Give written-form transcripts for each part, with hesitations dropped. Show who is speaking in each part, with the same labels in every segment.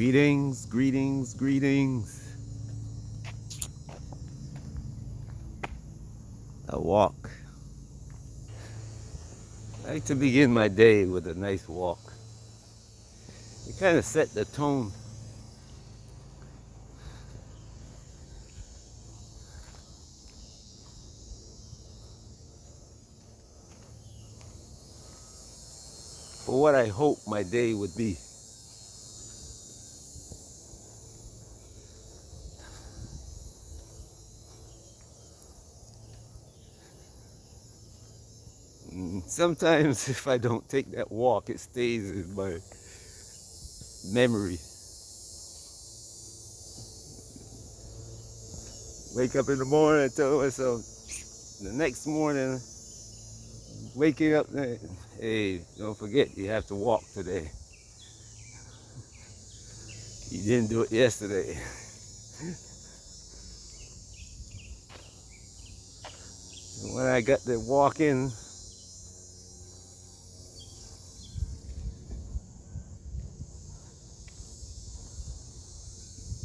Speaker 1: Greetings, greetings, greetings. A walk. I like to begin my day with a nice walk. It kind of set the tone. For what I hope my day would be. Sometimes if I don't take that walk, it stays in my memory. Wake up in the morning and tell myself, the next morning, waking up, hey, don't forget you have to walk today. You didn't do it yesterday. And when I got to walking,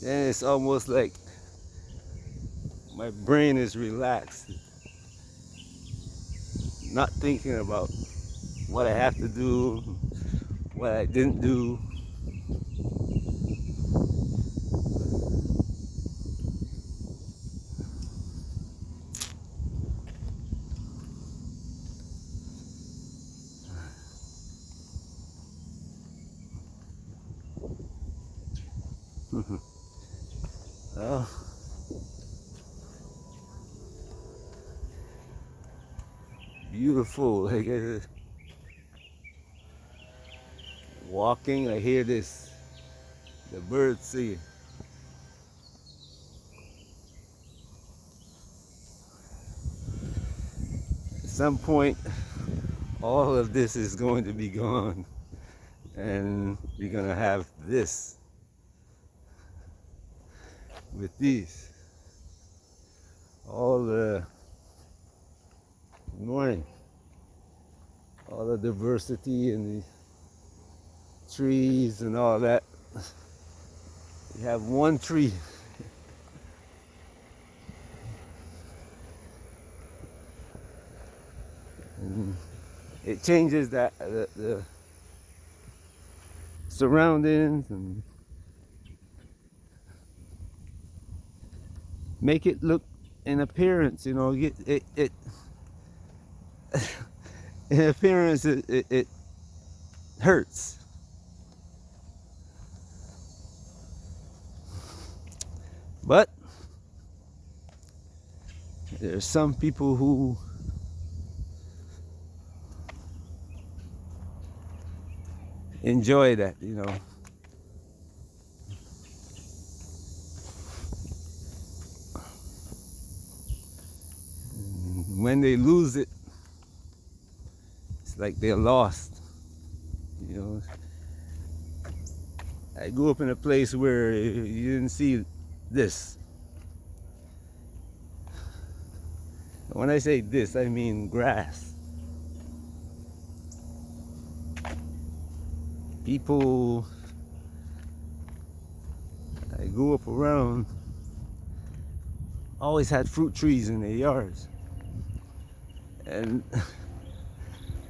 Speaker 1: then it's almost like my brain is relaxed, not thinking about what I have to do, what I didn't do. Oh, beautiful. Like walking, I hear this, the birds singing. At some point, all of this is going to be gone, and we're gonna have this with these. All the morning, all the diversity and the trees and all that. You have one tree. And it changes the surroundings and make it look in appearance, it in appearance it hurts. But there's some people who enjoy that, when they lose it, it's like they're lost. You know, I grew up in a place where you didn't see this. When I say this, I mean grass. People I grew up around always had fruit trees in their yards. And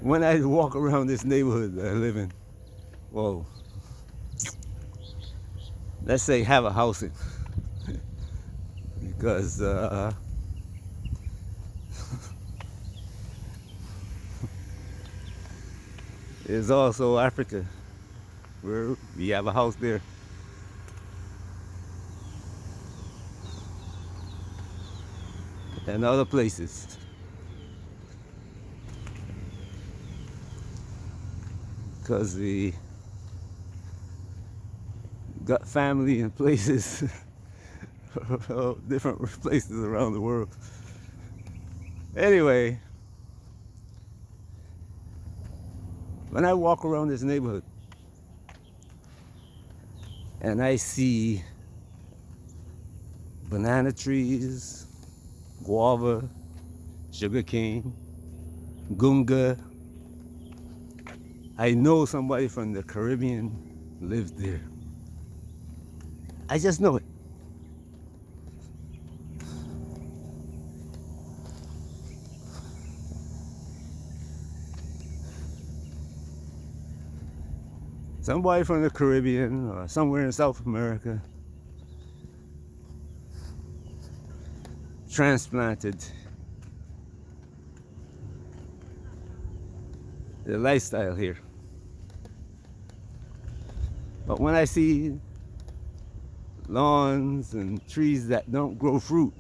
Speaker 1: when I walk around this neighborhood that I live in, well, let's say have a house in, because there's also Africa where we have a house there. And other places. Because we got family in places, different places around the world. Anyway, when I walk around this neighborhood and I see banana trees, guava, sugarcane, gunga, I know somebody from the Caribbean lives there. I just know it. Somebody from the Caribbean or somewhere in South America transplanted the lifestyle here. But when I see lawns and trees that don't grow fruit,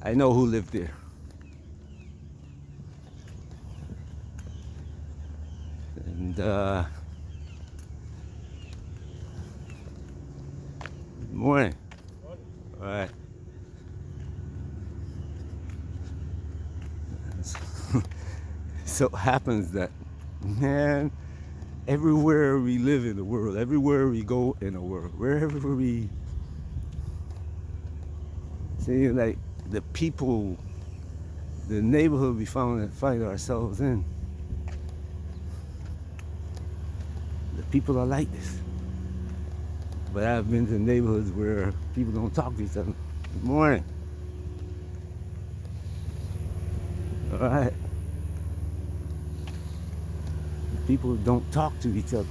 Speaker 1: I know who lived there. And morning. All right. So it happens that, man, everywhere we live in the world, everywhere we go in the world, wherever we see, like the people, the neighborhood we find ourselves in, the people are like this. But I've been to neighborhoods where people don't talk to each other. Good morning. All right. People don't talk to each other.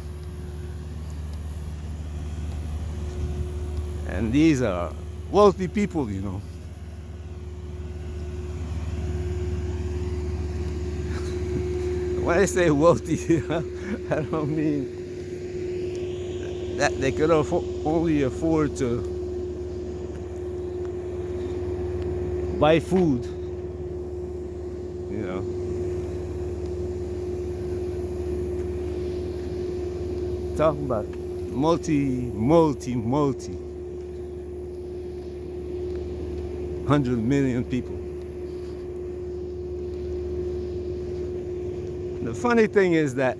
Speaker 1: And these are wealthy people, you know. When I say wealthy, I don't mean that they could only afford to buy food, you know. Talking about multi 100 million people. The funny thing is that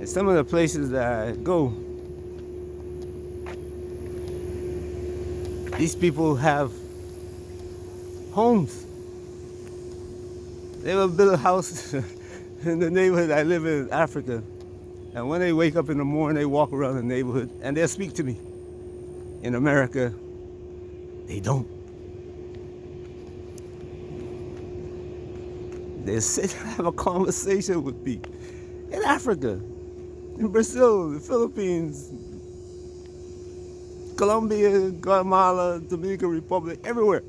Speaker 1: in some of the places that I go, these people have homes. They will build a house in the neighborhood I live in Africa. And when they wake up in the morning, they walk around the neighborhood and they'll speak to me. In America, they don't. They sit and have a conversation with me. In Africa, in Brazil, the Philippines, Colombia, Guatemala, Dominican Republic, everywhere.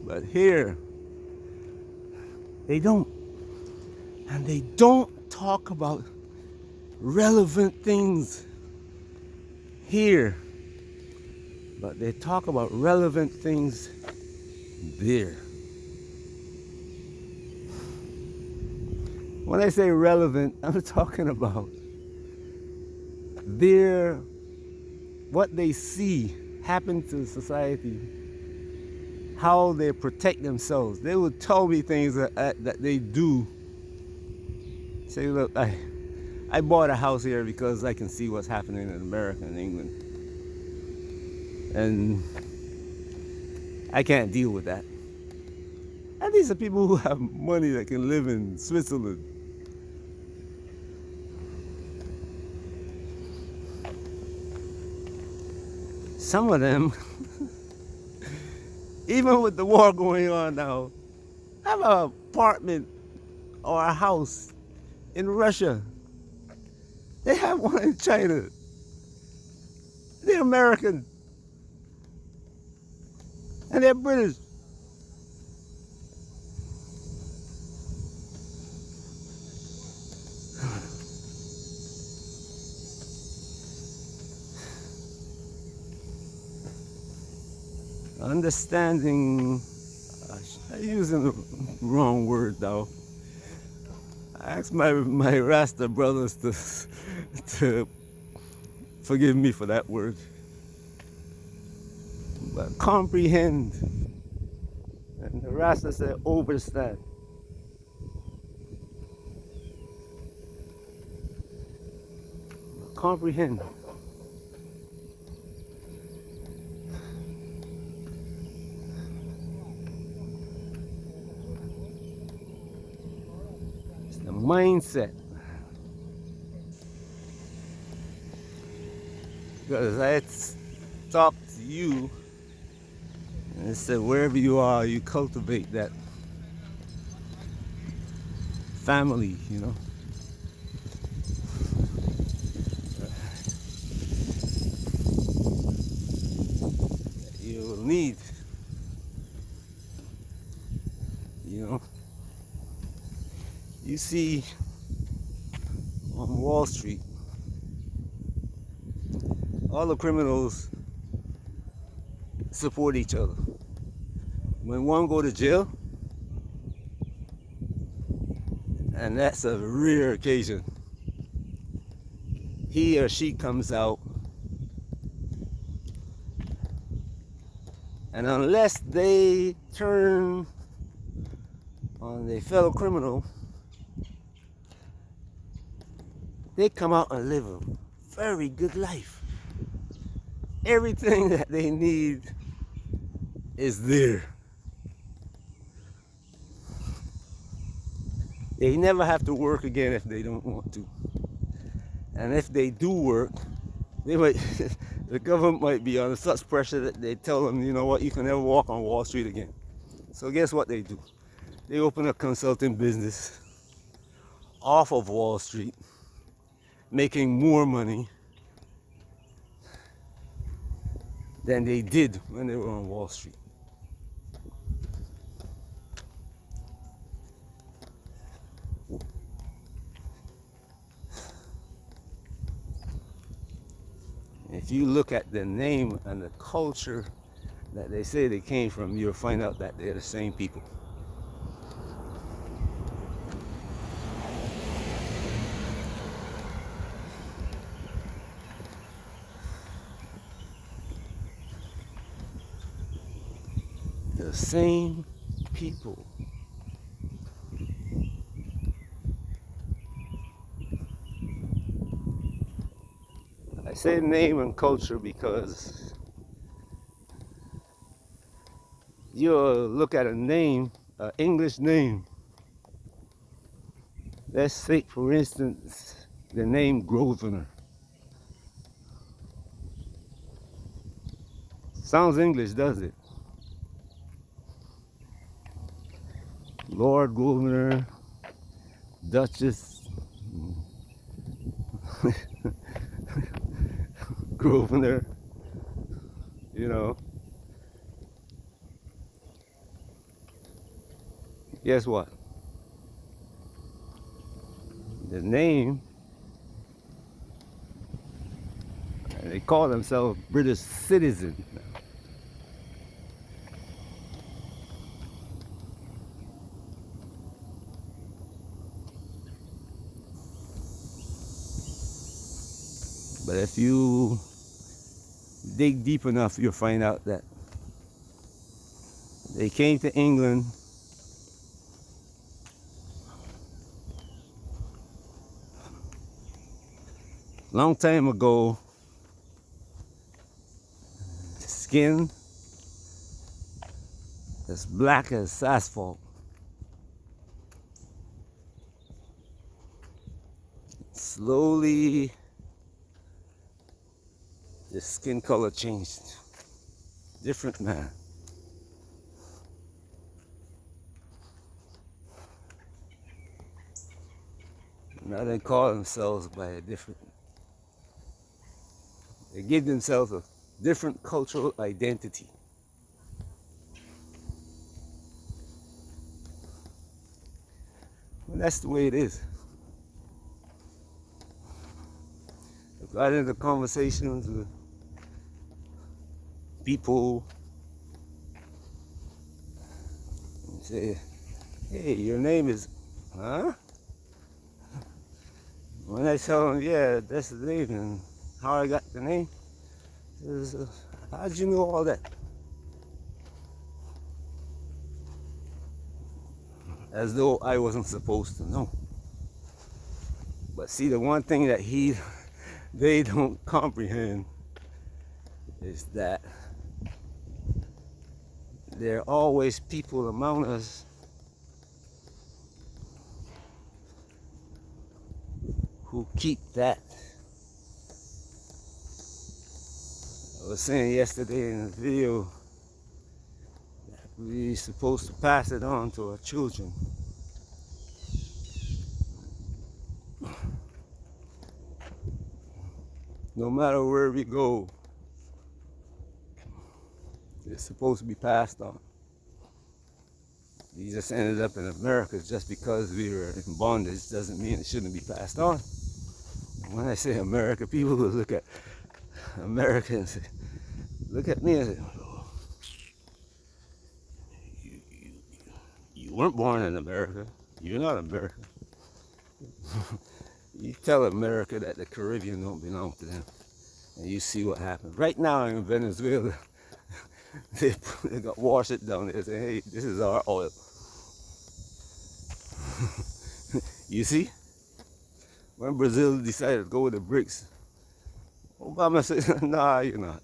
Speaker 1: But here, they don't. And they don't talk about relevant things here. But they talk about relevant things there. When I say relevant, I'm talking about what they see happen to society, how they protect themselves. They will tell me things that they do. Say, look, I bought a house here because I can see what's happening in America and England. And I can't deal with that. And these are people who have money that can live in Switzerland. Some of them, even with the war going on now, have an apartment or a house in Russia. They have one in China. They're American. And they're British. Understanding, I'm using the wrong word though. I asked my Rasta brothers to forgive me for that word. But comprehend. And the Rasta said overstand. Comprehend. It's the mindset. Because I talk to you and said wherever you are, you cultivate that family, you know. You will need, you know. You see on Wall Street, all the criminals support each other. When one go to jail, and that's a rare occasion, he or she comes out, and unless they turn on their fellow criminal, they come out and live a very good life. Everything that they need is there. They never have to work again if they don't want to. And if they do work, they might, the government might be under such pressure that they tell them, you know what, you can never walk on Wall Street again. So guess what they do? They open a consulting business off of Wall Street, making more money than they did when they were on Wall Street. If you look at the name and the culture that they say they came from, you'll find out that they're the same people. The same people. I say name and culture because you look at a name, an English name. Let's take, for instance, the name Grosvenor. Sounds English, does it? Lord Grosvenor, Duchess Grosvenor, you know. Guess what? The name, they call themselves British citizens. But if you dig deep enough, you'll find out that they came to England long time ago, skin as black as asphalt. Slowly, the skin color changed. Different man. Now they call themselves by a different, they give themselves a different cultural identity. Well, that's the way it is. I've got into conversations with people and say, hey, your name is, huh? When I tell them, yeah, that's the name and how I got the name, is, how'd you know all that? As though I wasn't supposed to know. But see, the one thing that they don't comprehend is that there are always people among us who keep that I was saying yesterday in the video, we're supposed to pass it on to our children. No matter where we go, it's supposed to be passed on. We just ended up in America just because we were in bondage doesn't mean it shouldn't be passed on. When I say America, people will look at America and say, look at me and say, you weren't born in America. You're not American. You tell America that the Caribbean don't belong to them, and you see what happens. Right now in Venezuela, they got wash it down. They say, hey, this is our oil. You see? When Brazil decided to go with the BRICS, Obama said, nah, you're not.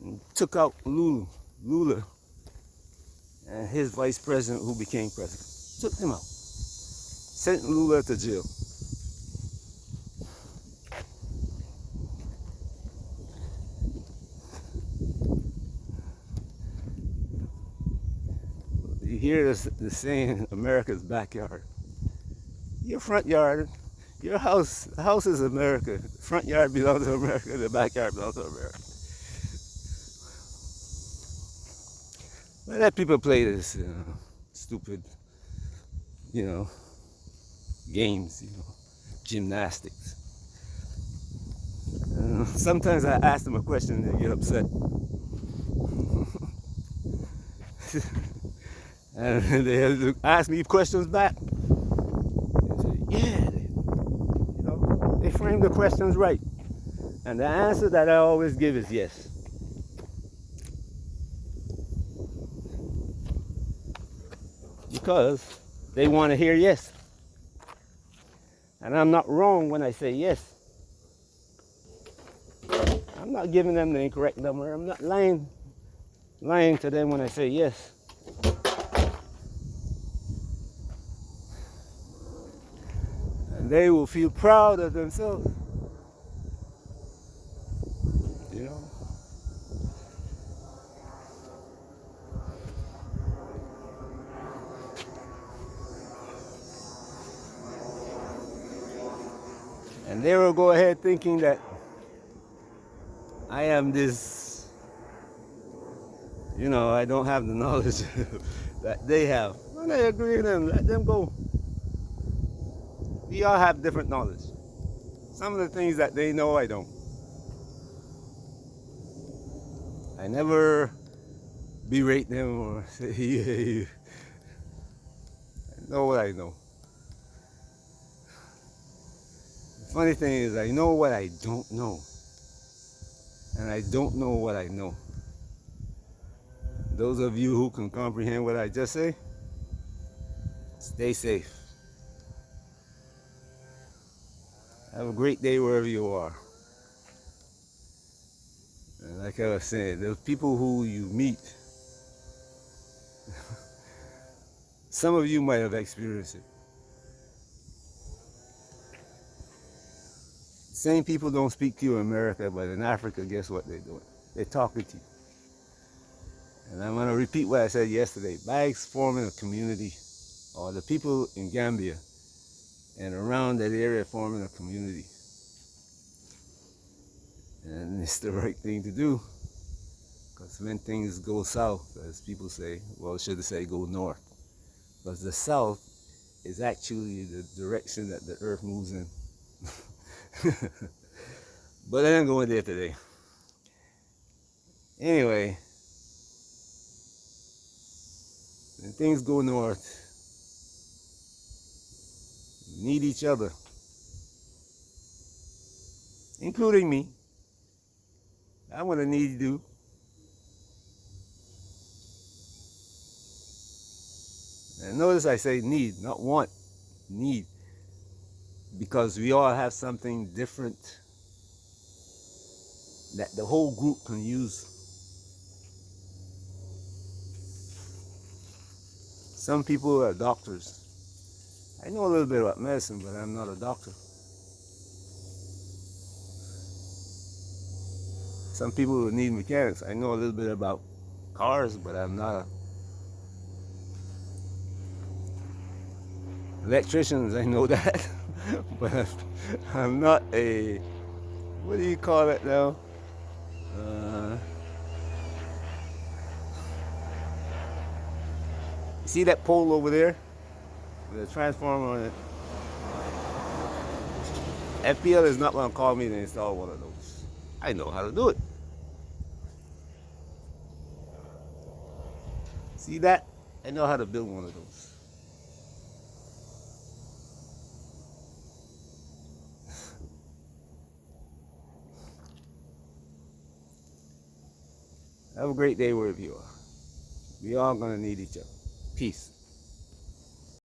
Speaker 1: And took out Lula, and his vice president who became president. Took him out. Sent Lula to jail. You hear the saying, America's backyard. Your front yard, your house, the house is America. The front yard belongs to America, the backyard belongs to America. But let people play this stupid, games, gymnastics. Sometimes I ask them a question and they get upset. And they have to ask me questions back. They say, yeah, they frame the questions right. And the answer that I always give is yes. Because they want to hear yes. And I'm not wrong when I say yes. I'm not giving them the incorrect number. I'm not lying to them when I say yes. And they will feel proud of themselves. And they will go ahead thinking that I am this, I don't have the knowledge that they have. When I agree with them, let them go. We all have different knowledge. Some of the things that they know, I don't. I never berate them or say, hey, I know what I know. The funny thing is, I know what I don't know. And I don't know what I know. Those of you who can comprehend what I just say, stay safe. Have a great day wherever you are. And like I was saying, those people who you meet, some of you might have experienced it. Same people don't speak to you in America, but in Africa, guess what they're doing? They're talking to you. And I'm going to repeat what I said yesterday. Bags forming a community, or the people in Gambia and around that area forming a community. And it's the right thing to do. Because when things go south, as people say, well, should I say go north? Because the south is actually the direction that the earth moves in. But I ain't going there today. Anyway, when things go north, we need each other, including me. I'm gonna need you. And notice I say need, not want, need. Because we all have something different that the whole group can use. Some people are doctors. I know a little bit about medicine, but I'm not a doctor. Some people will need mechanics. I know a little bit about cars, but I'm not a electricians. I know that, but I'm not a, what do you call it now? Uh, see that pole over there with a transformer on it? FPL is not going to call me to install one of those. I know how to do it. See that? I know how to build one of those. Have a great day wherever you are. We all gonna need each other. Peace.